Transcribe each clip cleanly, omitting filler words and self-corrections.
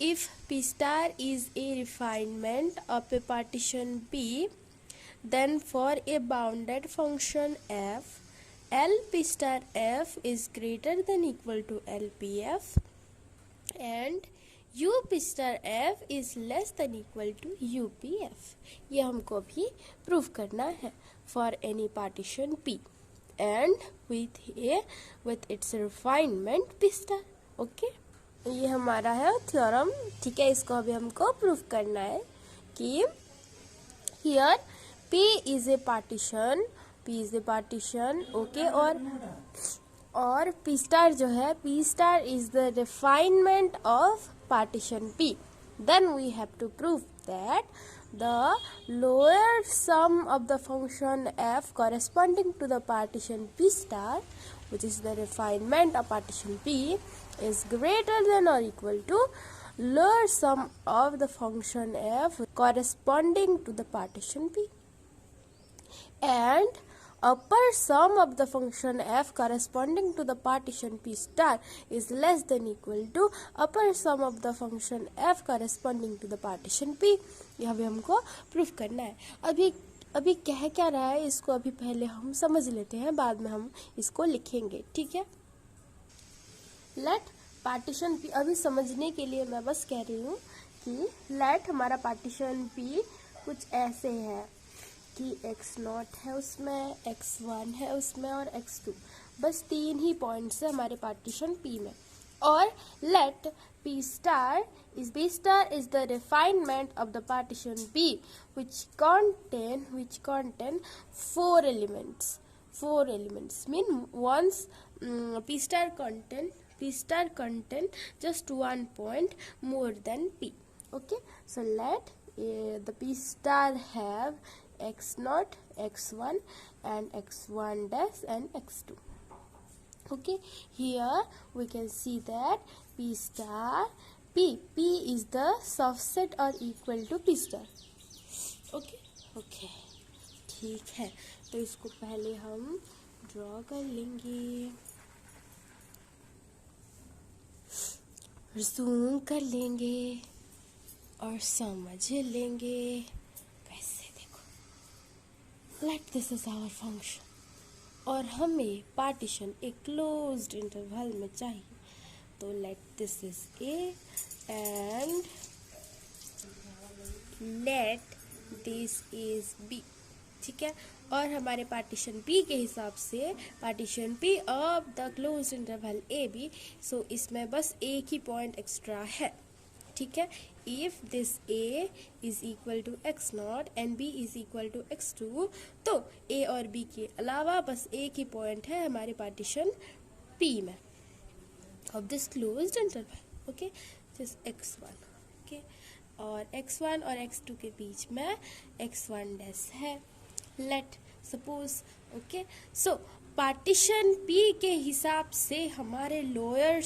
if P star is a refinement of a partition P, then for a bounded function f, L P star f is greater than equal to L P f and U P star f is less than equal to U P f. ये हमको अभी prove करना है for any partition P and with its refinement P star. Okay, ये हमारा है theorem. ठीक है, इसको अभी हमको प्रूव करना है कि here P is a partition, okay, और P star जो है, P star is the refinement of partition P. Then we have to prove that the lower sum of the function f corresponding to the partition P star, which is the refinement of partition P, is greater than or equal to lower sum of the function f corresponding to the partition P, and upper sum of the function f corresponding to the partition P star is less than equal to upper sum of the function f corresponding to the partition P. यह भी हमको proof करना है. अभी कह क्या रहा है इसको अभी पहले हम समझ लेते हैं, बाद में हम इसको लिखेंगे. ठीक है, लेट पार्टीशन P. अभी समझने के लिए मैं बस कह रही हूँ कि लेट हमारा पार्टीशन P कुछ ऐसे है कि x0 है उसमें, x1 है उसमें और x2, बस 3 ही पॉइंट्स है हमारे पार्टीशन P में. और late P star is the refinement of the partition P which contain 4 elements. Mean once P star contain just 1 point more than P. Okay, so let the P star have x0, x1 and x1 dash and x2. Okay, here we can see that P star P is the subset or equal to P star. Okay, ठीक है, तो इसको पहले हम draw कर लेंगे, zoom कर लेंगे और समझ लेंगे कैसे. देखो, let this is our function और हमें पार्टीशन एक क्लोज्ड इंटरवल में चाहिए, तो let this is A and let this is B. ठीक है, और हमारे पार्टीशन P के हिसाब से partition P of the closed interval A B, so इसमें बस एक ही पॉइंट एक्स्ट्रा है. ठीक है, if this A is equal to x0 and B is equal to x2, तो A और B के अलावा बस एक ही पॉइंट है हमारे पार्टीशन P में of this closed interval. Okay, just x1. Okay, और x1 और x2 के बीच में x1 डैश है. Let suppose, okay, so partition P के हिसाब से हमारा lower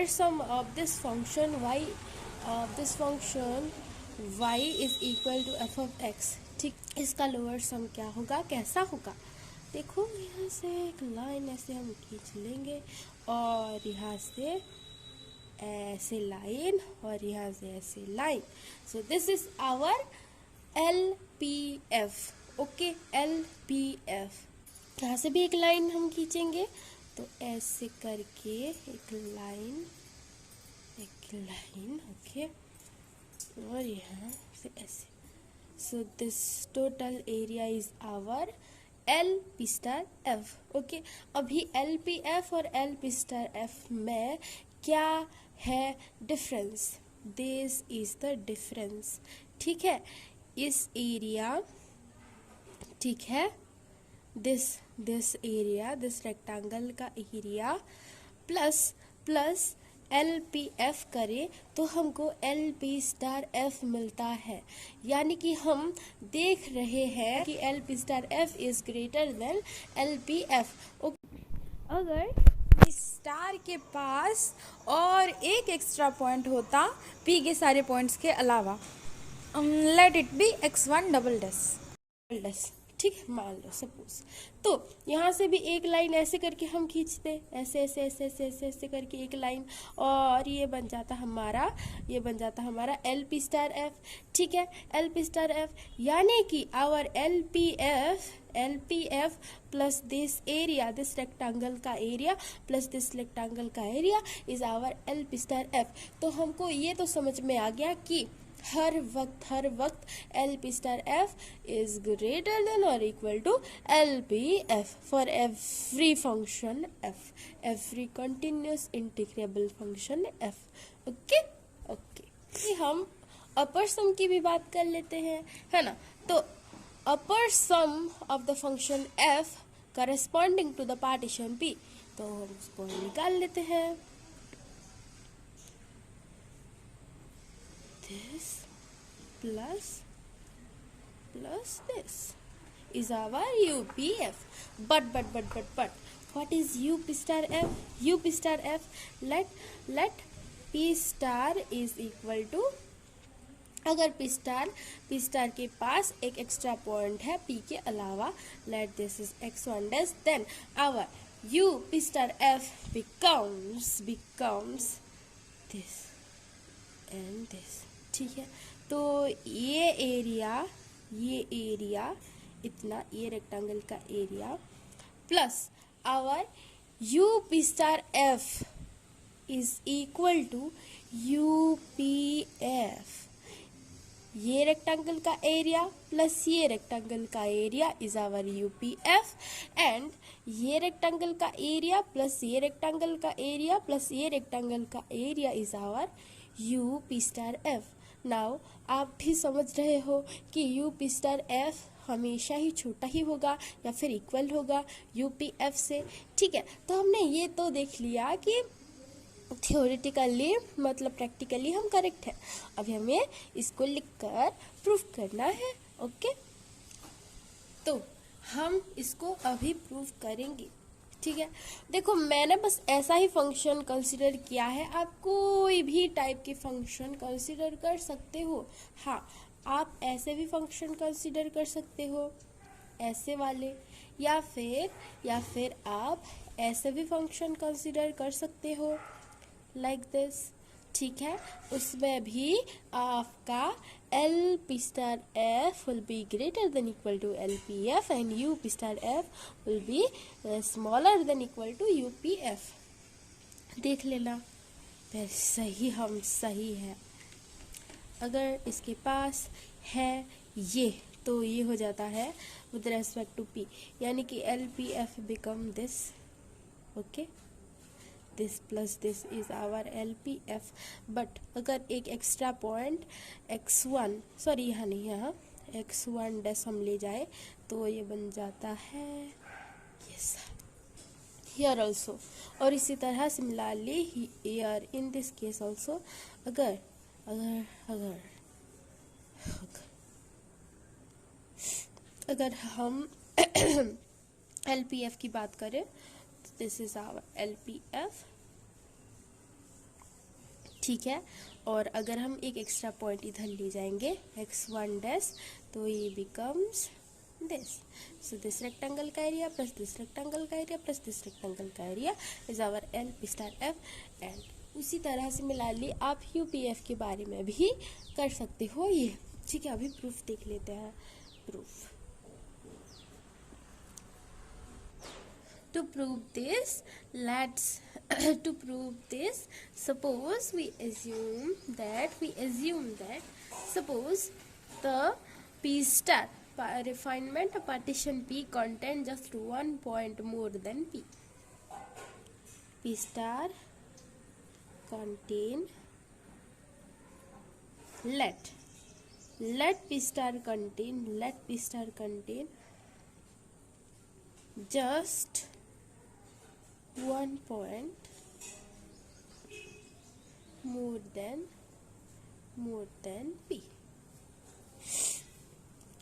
sum of this function y is equal to f of x. ठीक, इसका लोअर सम क्या होगा, कैसा होगा? देखो, यहाँ से एक लाइन ऐसे हम खींच लेंगे और यहाँ से ऐसे लाइन और यहाँ से ऐसे line. So this is our LPF. Okay, LPF. यहाँ से भी एक लाइन हम खींचेंगे, तो ऐसे करके एक लाइन, ओके, और यहाँ से ऐसे. So this total area is our LP star F. Okay, अभी LPF और LP स्टार F में क्या है difference? This is the difference. ठीक है, इस एरिया, ठीक है, दिस एरिया, दिस रेक्टेंगल का एरिया प्लस LPF करें तो हमको LP स्टार F मिलता है. यानी कि हम देख रहे हैं कि LP star F is greater then LPF. अगर P स्टार के पास और एक एक्स्ट्रा पॉइंट होता P के सारे पॉइंट्स के अलावा, late it B x1 double dash. ठीक है, मान लो सपोज। तो यहाँ से भी एक लाइन ऐसे करके हम खींचते, ऐसे ऐसे ऐसे ऐसे ऐसे ऐसे करके एक लाइन, और ये बन जाता हमारा एल पी स्टार एफ। ठीक है, एल पी स्टार एफ, यानी कि our L P F plus this area, this rectangle का एरिया प्लस दिस रेक्टेंगल का area is our L P star F. तो हमको ये तो समझ में आ गया कि हर वक्त L P star F is greater than और equal to L P F for every function F, every continuous integrable function F. Okay okay, हम अपर सम की भी बात कर लेते हैं, है ना। तो upper sum of the function F corresponding to the partition P, तो हम उसको निकाल लेते हैं। This plus this is our UPF. But what is UP star F? UP star F, let P star is equal to, अगर P star के पास एक extra point है P के अलावा, let this is x1 dash, then our UP star F becomes this and this। ठीक है, तो ये एरिया इतना, ये रेक्टेंगल का area plus our U P star F is equal to U P F. ये रेक्टेंगल का एरिया प्लस ये रेक्टेंगल का area is our U P F, and ये रेक्टेंगल का एरिया प्लस ये रेक्टेंगल का एरिया प्लस ये रेक्टेंगल का area is our U P star F. Now आप भी समझ रहे हो कि यू पी स्टार एफ हमेशा ही छोटा ही होगा या फिर इक्वल होगा यू पी एफ से। ठीक है, तो हमने ये तो देख लिया कि थियोरेटिकली मतलब प्रैक्टिकली हम करेक्ट है। अभी हमें इसको लिखकर प्रूफ करना है। ओके, तो हम इसको अभी प्रूफ करेंगे। ठीक है, देखो मैंने बस ऐसा ही फंक्शन कंसीडर किया है, आप कोई भी टाइप के फंक्शन कंसीडर कर सकते हो। हाँ, आप ऐसे भी फंक्शन कंसीडर कर सकते हो, ऐसे वाले, या फिर आप ऐसे भी फंक्शन कंसीडर कर सकते हो लाइक दिस। ठीक है, उसमें भी आपका L P star F will be greater than equal to L P F and U P star F will be smaller than equal to U P F. देख लेना, फिर सही हम सही है। अगर इसके पास है ये, तो ये हो जाता है विद रेस्पेक्ट टू पी, यानी कि L P F become this. Okay, this plus this is our LPF। But अगर एक एक्स्ट्रा पॉइंट x1, सॉरी यहाँ नहीं, यहाँ x1 डैश हम ले जाए तो ये बन जाता है यस हियर ऑल्सो। और इसी तरह similarly here in this case also, अगर अगर अगर अगर हम LPF की बात करें, दिस इज आवर LPF। ठीक है, और अगर हम एक एक्स्ट्रा पॉइंट इधर ले जाएंगे x1 डैश, तो ये becomes this. So this rectangle का एरिया प्लस दिस रेक्टेंगल का एरिया प्लस दिस रेक्टेंगल का area is our L P star F. And उसी तरह से मिलाली आप UPF के बारे में भी कर सकते हो ये। ठीक है, अभी प्रूफ देख लेते हैं। Proof, to prove this, to prove this, suppose we assume that suppose the P star refinement partition P contain just 1 point more than P. P star contain, let P star contain just 1 point more than P.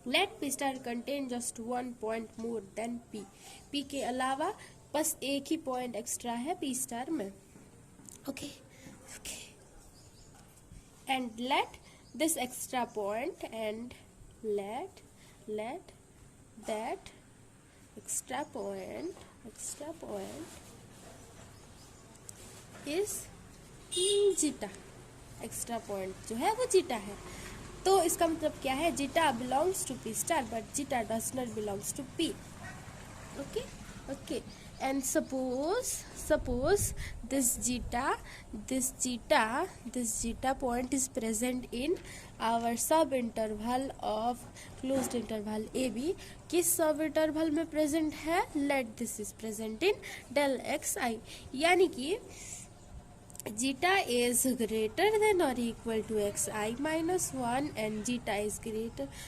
Let P star contain just 1 point more than P. P के अलावा बस एक ही point extra है P star में। Okay, and let this extra point and let that extra point is zeta, extra point जो है वो zeta है। तो इसका मतलब क्या है, zeta belongs to P star but zeta does not belongs to P. Okay and suppose this zeta point is present in our sub interval of closed interval AB। किस सब इंटरवल में प्रेजेंट है, let this is present in del xi, यानी कि zeta is greater than or equal to xi minus 1 and zeta is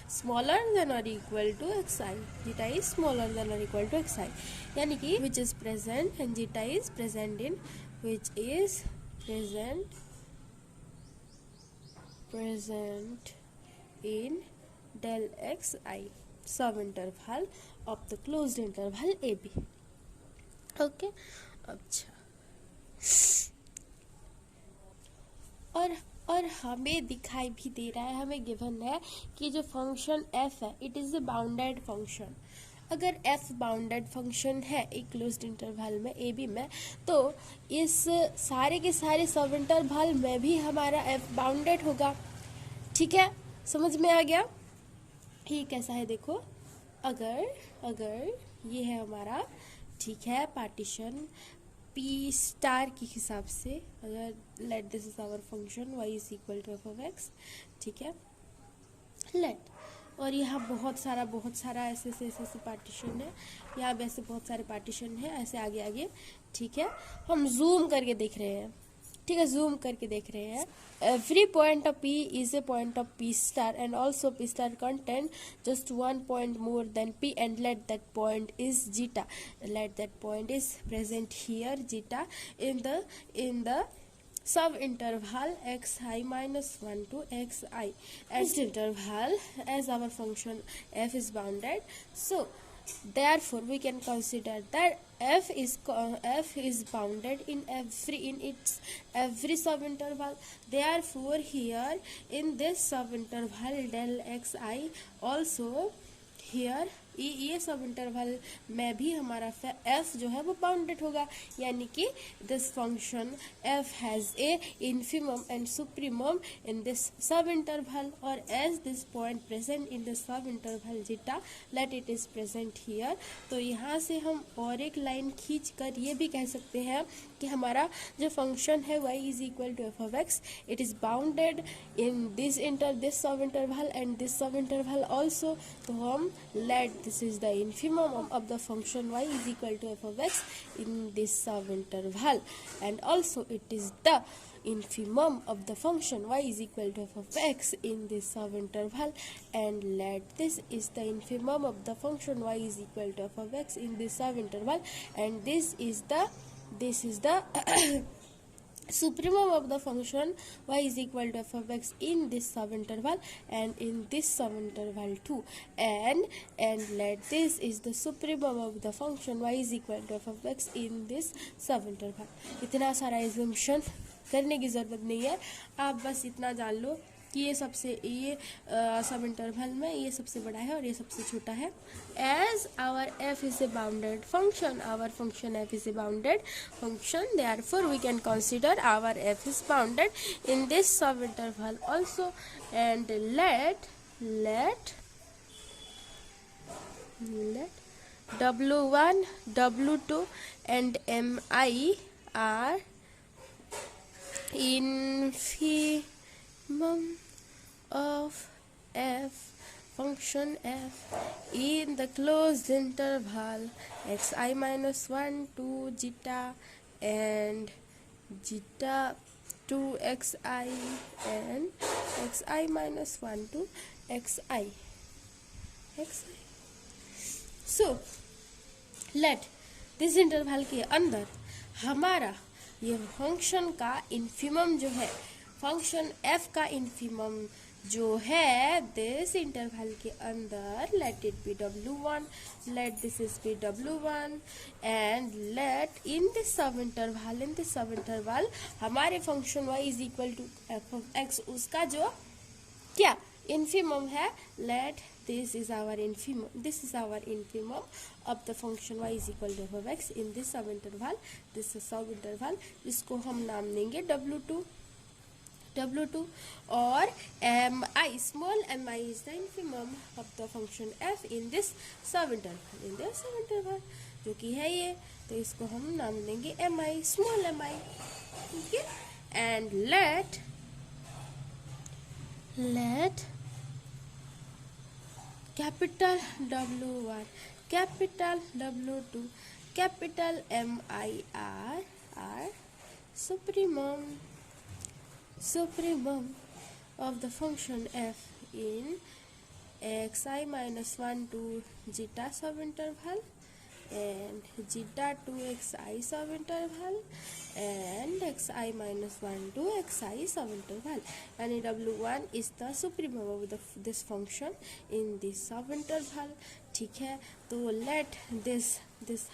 smaller than or equal to xi, zeta is smaller than or equal to xi, यानी कि which is present and zeta is present in which is present in del xi sub interval of the closed interval AB। Okay अच्छा, और हमें दिखाई भी दे रहा है, हमें गिवन है कि जो फंक्शन f है it is a bounded function. अगर f बाउंडेड फंक्शन है एक क्लोज्ड इंटरवल में a b में, तो इस सारे के सारे सब इंटरवल में भी हमारा f बाउंडेड होगा। ठीक है, समझ में आ गया? ये कैसा है देखो, अगर ये है हमारा, ठीक है, पार्टीशन पी स्टार के हिसाब से, अगर let this is our function y is equal to F of X, ठीक है, लेट, और यहाँ बहुत सारा ऐसे पार्टीशन है, यहाँ भी ऐसे बहुत सारे पार्टीशन है, ऐसे आगे, ठीक है, हम जूम करके देख रहे हैं, ठीक है, जूम करके देख रहे हैं। Every point of P is a point of P star and also P star content just one point more than P and let that point is zeta, let that point is present here zeta in the sub interval xi minus 1 to xi, as interval as our function f is bounded, so therefore we can consider that f is bounded in every sub interval। Therefore here in this sub interval del xi also here ये सब interval में भी हमारा f जो है वो bounded होगा, यानी कि this function f has a infimum and supremum in this sub interval, और as this point present in this sub interval zeta let it is present here. तो यहाँ से हम और एक लाइन खींच कर ये भी कह सकते हैं कि हमारा जो फंक्शन है y is equal to F of X, it is bounded in this sub interval and this sub interval also. तो हम let this is the infimum of the function y is equal to f of x in this subinterval, and also it is the infimum of the function y is equal to f of x in this subinterval, and let this is the infimum of the function y is equal to f of x in this subinterval, and this is the supremum of the function y is equal to f of x in this subinterval and in this subinterval too, and let this is the supremum of the function y is equal to f of x in this subinterval। इतना सारा assumption करने की ज़रूरत नहीं है, आप बस इतना जान लो कि ये सब इंटरवल में ये सबसे बड़ा है और ये सबसे छोटा है। As our f is a bounded function, our function f is a bounded function, therefore we can consider our f is bounded in this sub interval also, and let w1 w2 and mi are infimum of f function f in the closed interval xi minus 1 to zeta and zeta to xi and xi minus 1 to xi। so let this interval के अंदर हमारा ये function का infimum जो है, function f का infimum जो है दिस इंटरवल के अंदर, let it be w1, let this is B w1 and let in this sub interval हमारे function y is equal to f of x, उसका जो क्या इन्फिमम है, let this is our infimum of the function y is equal to f of x in this subinterval. This is subinterval, इसको हम नाम देंगे W2 और mi, small mi is the infimum of the function f in this subinterval, जो कि है ये, तो इसको हम नाम देंगे mi, small mi. ठीक है, and let capital W1, capital W2, capital Mi are supremum of the function f in xi minus 1 to zeta subinterval and zeta to xi subinterval and xi minus 1 to xi subinterval, and w1 is the supremum of this function in this subinterval. ठीक है, तो let this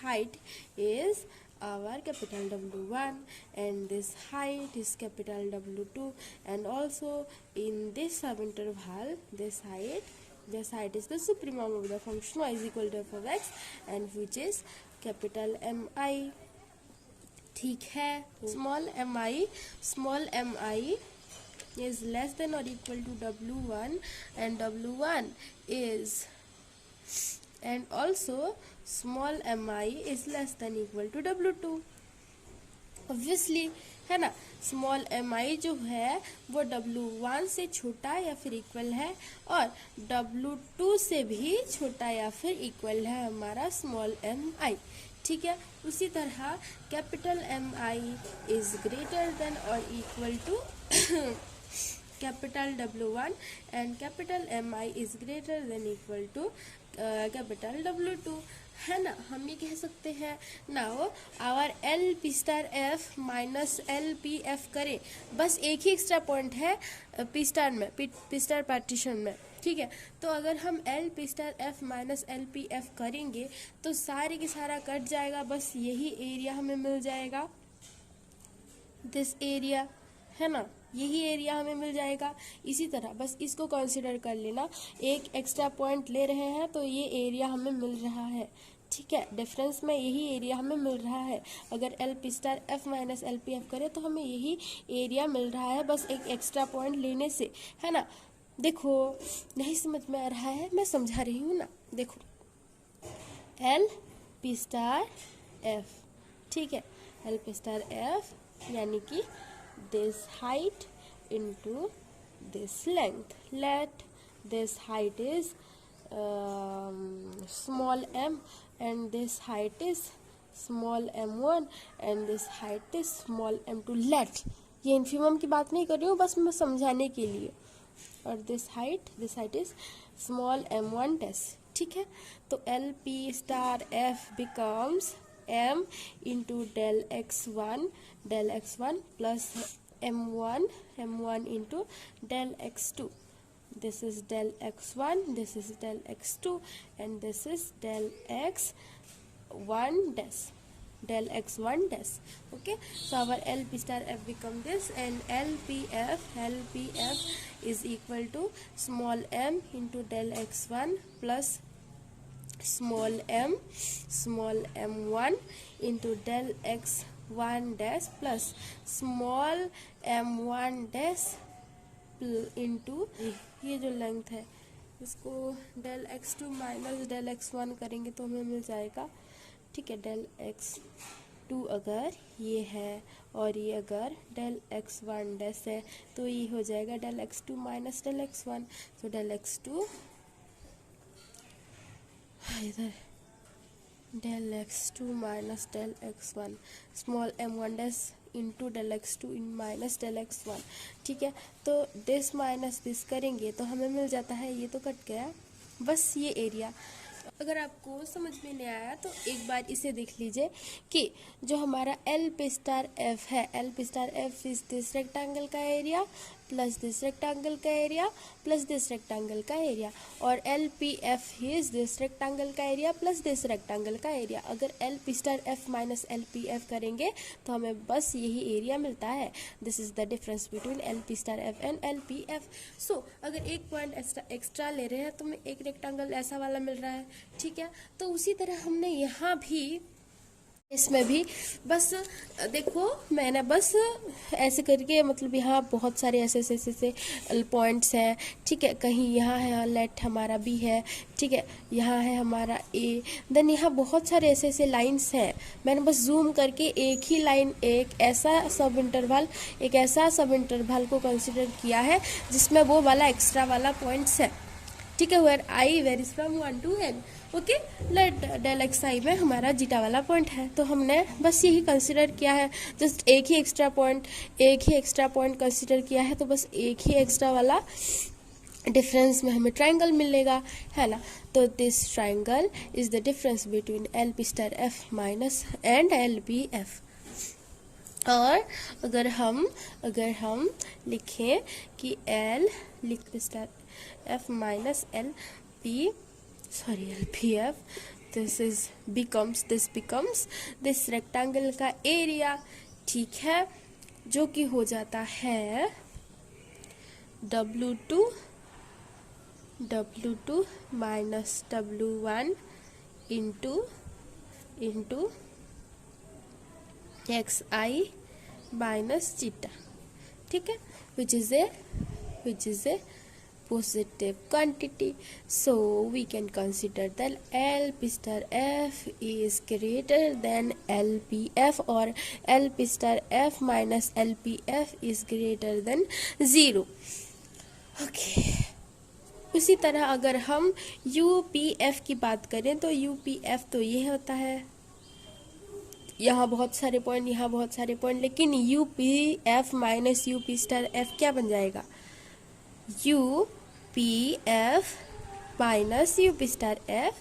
height is our capital W1 and this height is capital W2, and also in this subinterval this height is the supremum of the function y is equal to f of x and which is capital Mi. ठीक है, small mi is less than or equal to W1 and W1 is, and also small mi is less than equal to W2 obviously, है ना. Small mi जो है वो W1 से छोटा या फिर इक्वल है और W2 से भी छोटा या फिर इक्वल है हमारा स्मॉल mi. ठीक है, उसी तरह capital Mi is greater than और equal to capital W1 and capital Mi is greater than equal to capital W2, है ना. हम ये कह सकते हैं now our LP star F minus LP F करें, बस एक ही एक्स्ट्रा पॉइंट है P स्टार में, P स्टार पार्टीशन में. ठीक है, तो अगर हम LP star F minus LP F करेंगे तो सारे के सारा कट जाएगा, बस यही एरिया हमें मिल जाएगा, दिस एरिया, है ना, यही एरिया हमें मिल जाएगा. इसी तरह बस इसको कंसीडर कर लेना, एक एक्स्ट्रा पॉइंट ले रहे हैं तो ये एरिया हमें मिल रहा है. ठीक है, डिफरेंस में यही एरिया हमें मिल रहा है. अगर LP star F minus LP F करें तो हमें यही एरिया मिल रहा है, बस एक एक्स्ट्रा पॉइंट लेने से, है ना. देखो नहीं समझ में आ रहा है, मैं समझा रही हूँ ना. देखो LP स्टार F, ठीक है, LP स्टार F यानी कि this height into this length. Let this height is small m and this height is small m1 and this height is small m2. Let, ये इन्फीमम की बात नहीं कर रही हूँ, बस मैं समझाने के लिए. और this height is small m1 dash. ठीक है, तो LP star F becomes m into del x1 plus m1 into del x2. This is del x1, this is del x2 and this is del x1 dash. Okay, so our LP star F become this, and LPF is equal to small m into del x1 plus small m1 into del x1 dash plus small m1 dash into ये जो length है इसको del x2 minus del x1 करेंगे तो हमें मिल जाएगा. ठीक है, del x2 अगर ये है और ये अगर del x1 डैश है तो ये हो जाएगा del x2 minus del x1. तो del x2 इधर del x2 minus del x1 small m1 dash into del x2 इन माइनस del x1. ठीक है, तो दिस माइनस दिस करेंगे तो हमें मिल जाता है, ये तो कट गया, बस ये एरिया. अगर आपको समझ में नहीं आया तो एक बार इसे देख लीजिए कि जो हमारा LP स्टार F है, LP star F is this rectangle का एरिया प्लस दिस रेक्टेंगल का एरिया प्लस दिस रेक्टेंगल का एरिया, और L P F is this rectangle का एरिया प्लस दिस रेक्टेंगल का एरिया। अगर L P star F minus L P F करेंगे तो हमें बस यही एरिया मिलता है। This is the difference between L P star F and L P F. सो अगर एक पॉइंट एक्स्ट्रा ले रहे हैं तो हमें एक रेक्टेंगल ऐसा वाला मिल रहा है, ठीक है। तो उसी तरह हमने यहाँ भी इसमें भी बस देखो मैंने बस ऐसे करके मतलब यहाँ बहुत सारे ऐसे पॉइंट्स हैं, ठीक है। कहीं यहाँ है लेट हमारा बी है, ठीक है, यहाँ है हमारा ए, देन यहाँ बहुत सारे ऐसे लाइंस हैं। मैंने बस जूम करके एक ही लाइन एक ऐसा सब इंटरवल को कंसिडर किया है जिसमें वो वाला एक्स्ट्रा वाला पॉइंट्स है, ठीक है। Where I varies from 1 to n, okay. Let del X I में हमारा जीटा वाला पॉइंट है, तो हमने बस यही कंसिडर किया है, जस्ट एक ही एक्स्ट्रा पॉइंट कंसिडर किया है, तो बस एक ही एक्स्ट्रा वाला डिफरेंस में हमें ट्राइंगल मिलेगा, है ना। तो this triangle is the difference between L P star F minus and L P F. और अगर हम लिखें कि L star F minus L P F, this becomes this rectangle का एरिया, ठीक है, जो कि हो जाता है W2 minus W1 into xi minus zeta, ठीक है, which is a positive quantity. So we can consider that LP star F is greater than LPF, or LP star F minus LPF is greater than 0. Okay. उसी तरह अगर हम UPF की बात करें तो UPF तो ये होता है, यहाँ बहुत सारे पॉइंट, यहाँ बहुत सारे पॉइंट, लेकिन UPF minus UP star F क्या बन जाएगा? UPF minus UP star F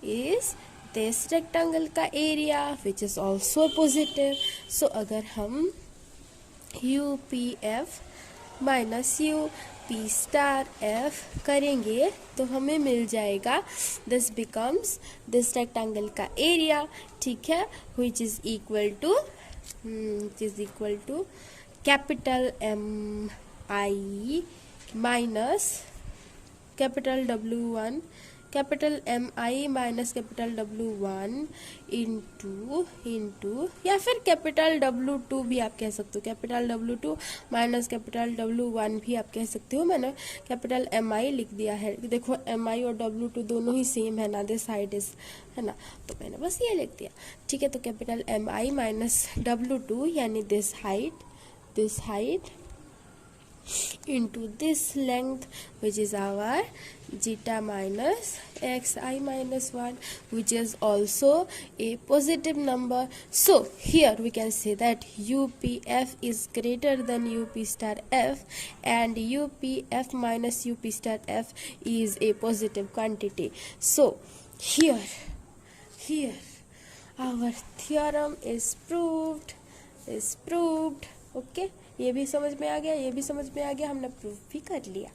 is this rectangle का area which is also positive. So अगर हम UPF minus UP star F करेंगे तो हमें मिल जाएगा this becomes this rectangle का एरिया, ठीक है, which is equal to capital MI minus capital W1, capital MI minus capital W1 into या फिर कैपिटल W2 भी आप कह सकते हो, capital W2 minus capital W1 भी आप कह सकते हो। मैंने कैपिटल MI लिख दिया है, देखो MI और W2 दोनों ही सेम है ना, दिस हाइट इज, है ना, तो मैंने बस ये लिख दिया, ठीक है। तो कैपिटल MI माइनस W2 यानी this height into this length which is our zeta minus xi minus 1, which is also a positive number. So here we can say that UPF is greater than UP star F and UPF minus UP star F is a positive quantity. So here our theorem is proved. Okay, ये भी समझ में आ गया, हमने proof भी कर लिया।